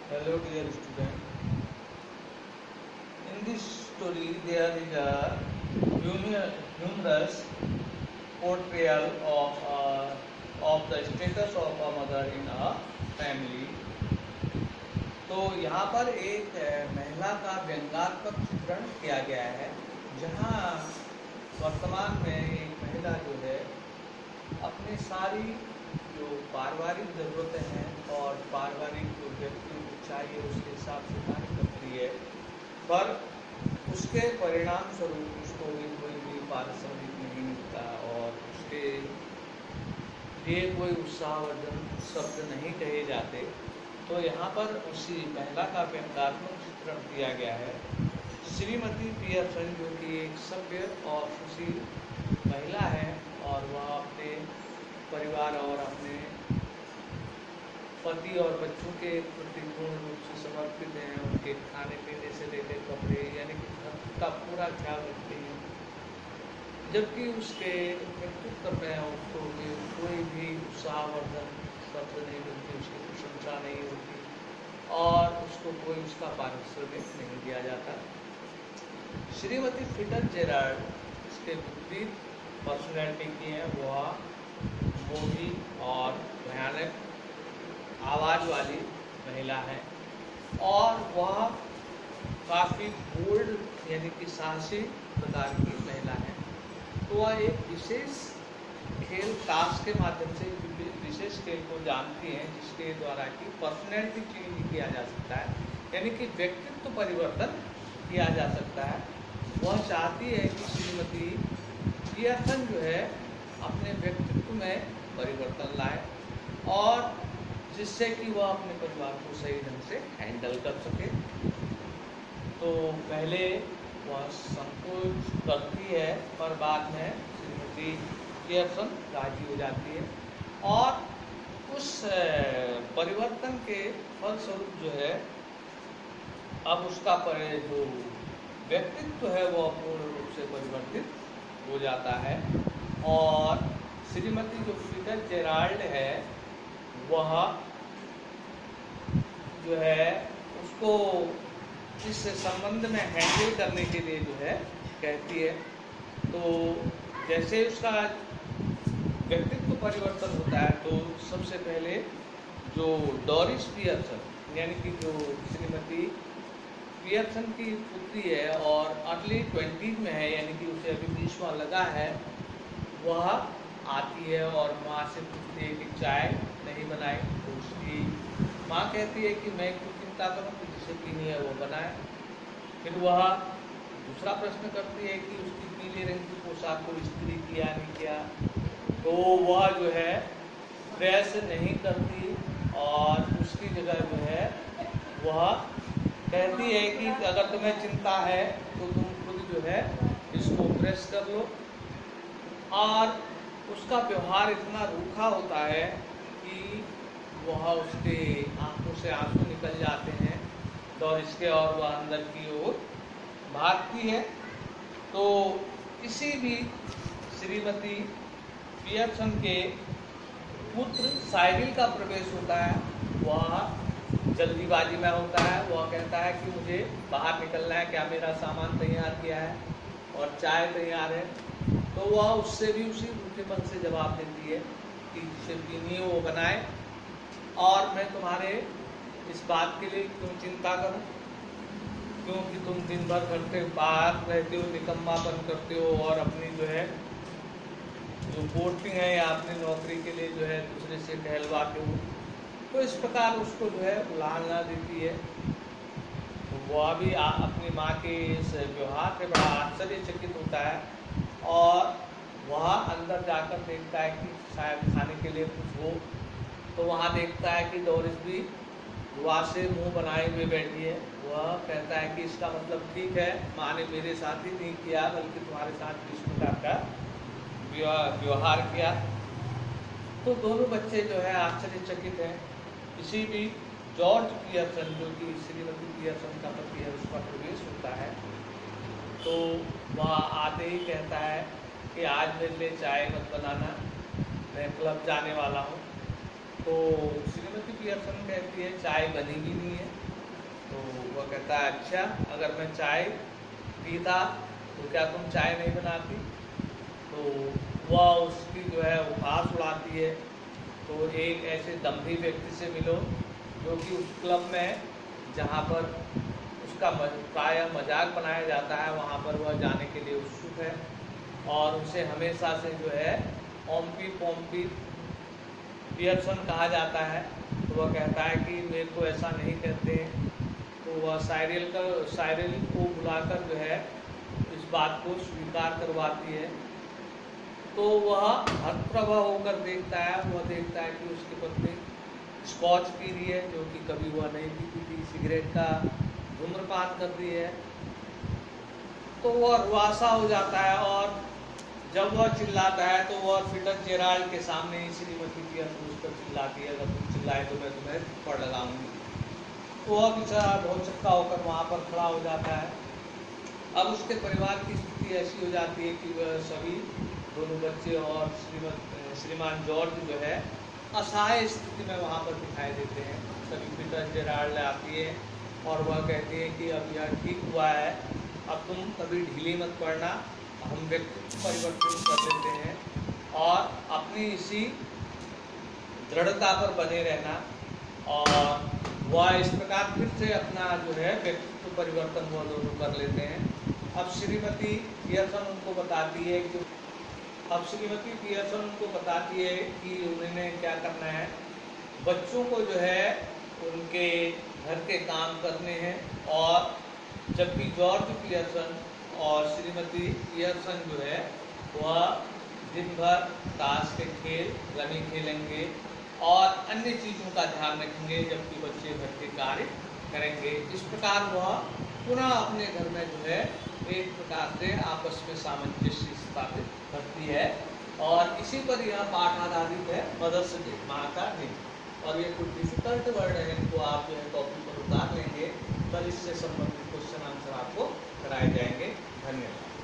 Hello dear student. In this story there is a humorous portrayal of the status of a mother in a family. तो यहाँ पर एक महिला का व्यंग्यात्मक चित्रण किया गया है, जहाँ वर्तमान में एक महिला जो है अपनी सारी जो पारिवारिक ज़रूरतें हैं और पारिवारिक जो व्यक्ति को चाहिए उसके हिसाब से कार्य करती है, पर उसके परिणाम स्वरूप उसको कोई भी पारिश्रमिक नहीं मिलता और उसके लिए कोई उत्साहवर्धन शब्द नहीं कहे जाते। तो यहाँ पर उसी महिला का व्यंग्यात्मक चित्रण किया गया है। श्रीमती पियर्सन जो कि एक सभ्य और सुशील महिला है और वह अपने परिवार और अपने पति और बच्चों के प्रति पूर्ण रूप से समर्पित हैं। उनके खाने पीने से लेकर कपड़े यानी कि घर का पूरा ख्याल रखती हैं, जबकि उसके व्यक्तित्व में उसको कोई भी उत्साहवर्धन शब्द नहीं मिलती, उसकी प्रशंसा नहीं होती और उसको कोई उसका पारिश्रमिक नहीं दिया जाता। श्रीमती फिट्जजेराल्ड इसके विपरीत पर्सनैलिटी की हैं। वह मोटी और भयानक आवाज़ वाली महिला है और वह काफ़ी बोल्ड यानी कि साहसी प्रकार की महिला है। तो वह एक विशेष खेल ताश के माध्यम से विशेष खेल को जानती हैं, जिसके द्वारा कि पर्सनैलिटी चेंज किया जा सकता है, यानी कि व्यक्तित्व परिवर्तन किया जा सकता है। वह चाहती है कि श्रीमती पियर्सन जो है अपने व्यक्तित्व में परिवर्तन लाए और जिससे कि वह अपने परिवार को सही ढंग से हैंडल कर सके। तो पहले वह संकोच करती है, पर बाद में श्रीमती पियर्सन राजी हो जाती है और उस परिवर्तन के फलस्वरूप जो है अब उसका जो व्यक्तित्व है वह पूर्ण रूप से परिवर्तित हो जाता है और श्रीमती जो फिट्जजेराल्ड है वह जो है उसको इस संबंध में हैंडल करने के लिए जो है कहती है। तो जैसे उसका व्यक्तित्व परिवर्तन होता है तो सबसे पहले जो डोरिस पियर्सन यानी कि जो श्रीमती पियर्सन की पुत्री है और अर्ली 20s में है, यानी कि उसे अभी 20वां लगा है, वह आती है और माँ से पूछती है कि चाय नहीं बनाई। तो उसकी माँ कहती है कि मैं क्यों चिंता करूँ, कि जिसे पीनी है वो बनाए। फिर वह दूसरा प्रश्न करती है कि उसकी पीले रंग की पोशाक को इस्त्री किया नहीं किया। तो वह जो है प्रेस नहीं करती और उसकी जगह जो है वह कहती है कि अगर तुम्हें चिंता है तो तुम खुद जो है इसको प्रेस कर लो। और उसका व्यवहार इतना रूखा होता है कि वह उसके आंखों से आंसू निकल जाते हैं और इसके और वह अंदर की ओर भागती है। तो किसी भी श्रीमती पियर्सन के पुत्र साइरिल का प्रवेश होता है, वह जल्दीबाजी में होता है। वह कहता है कि मुझे बाहर निकलना है, क्या मेरा सामान तैयार किया है और चाय तैयार है। तो वह उससे भी उसी रूखेपन से जवाब देती है कि जिसे पीनी है वो बनाए और मैं तुम्हारे इस बात के लिए क्यों चिंता करूं, क्योंकि तुम दिन भर घर के बाहर रहते हो, निकम्मापन करते हो और अपनी जो है जो पोस्टिंग है या अपनी नौकरी के लिए जो है दूसरे से कहलवाते हो। तो इस प्रकार उसको जो है उलाहना देती है। तो वह भी अपनी माँ के इस व्यवहार से बड़ा आश्चर्यचकित होता है और वह अंदर जाकर देखता है कि शायद खाने के लिए कुछ हो। तो वहाँ देखता है कि डोरिस भी दुआ से मुंह बनाए हुए बैठी है। वह कहता है कि इसका मतलब ठीक है, माँ ने मेरे साथ ही नहीं किया बल्कि तुम्हारे साथ किस प्रकार का व्यवहार किया। तो दोनों बच्चे जो है आश्चर्यचकित हैं। किसी भी जॉर्ज पियर्सन जो कि श्रीमती पियर्सन का पति है उसका प्रवेश होता है तो वह आते ही कहता है कि आज मेरे लिए चाय मत बनाना, मैं क्लब जाने वाला हूँ। तो श्रीमती पियर्सन कहती है चाय बनी भी नहीं है। तो वह कहता है अच्छा, अगर मैं चाय पीता तो क्या तुम चाय नहीं बनाती? तो वह उसकी जो है उपहास उड़ाती है। तो एक ऐसे दम्भी व्यक्ति से मिलो जो कि उस क्लब में जहाँ पर उसका प्रायः मजाक बनाया जाता है वहाँ पर वह जाने के लिए उत्सुक है और उसे हमेशा से जो है ओम्पी पोम्पी पियर्सन कहा जाता है। तो वह कहता है कि मेरे को ऐसा नहीं कहते हैं। तो वह साइरिल को बुलाकर जो है इस बात को स्वीकार करवाती है। तो वह हतप्रभा होकर देखता है, वह देखता है कि उसकी पत्नी स्कॉच पी रही है जो कि कभी वह नहीं पीती थी, सिगरेट का धूम्रपान कर रही है। तो वह रुआसा हो जाता है और जब वह चिल्लाता है तो वह फिट्जजेराल्ड के सामने ही श्रीमती पियर्सन उस पर चिल्लाती है, अगर तुम चिल्लाए तो मैं तुम्हें थप्पड़ लगाऊंगी। तो वह बेचारा बहुत चक्का होकर वहाँ पर खड़ा हो जाता है। अब उसके परिवार की स्थिति ऐसी हो जाती है कि वह सभी दोनों बच्चे और श्रीमान जॉर्ज जो है असहाय स्थिति में वहाँ पर दिखाई देते हैं। तभी फिट्जजेराल्ड आती है और वह कहती है कि अब यह ठीक हुआ है, अब तुम कभी ढीली मत पड़ना, हम व्यक्तित्व परिवर्तन कर लेते हैं और अपनी इसी दृढ़ता पर बने रहना। और वह इस प्रकार फिर से अपना जो है व्यक्तित्व परिवर्तन वह दोनों कर लेते हैं। अब श्रीमती पियर्सन उनको बताती है कि उन्हें क्या करना है, बच्चों को जो है उनके घर के काम करने हैं। और जबकि जॉर्ज पियर्सन और श्रीमती पियर्सन जो है वह दिन भर ताश के खेल रमी खेलेंगे और अन्य चीज़ों का ध्यान रखेंगे, जबकि बच्चे घर के कार्य करेंगे। इस प्रकार वह पुनः अपने घर में जो है एक प्रकार से आपस में सामंजस्य स्थापित करती है। और इसी पर यह पाठ आधारित है, मदर्स डे, माँ का दिन। और ये कुछ डिफिकल्ट वर्ड है, इनको आप जो है कॉपी पर उतार लेंगे, कल इससे संबंधित क्वेश्चन आंसर आपको कराए जाएंगे। धन्यवाद।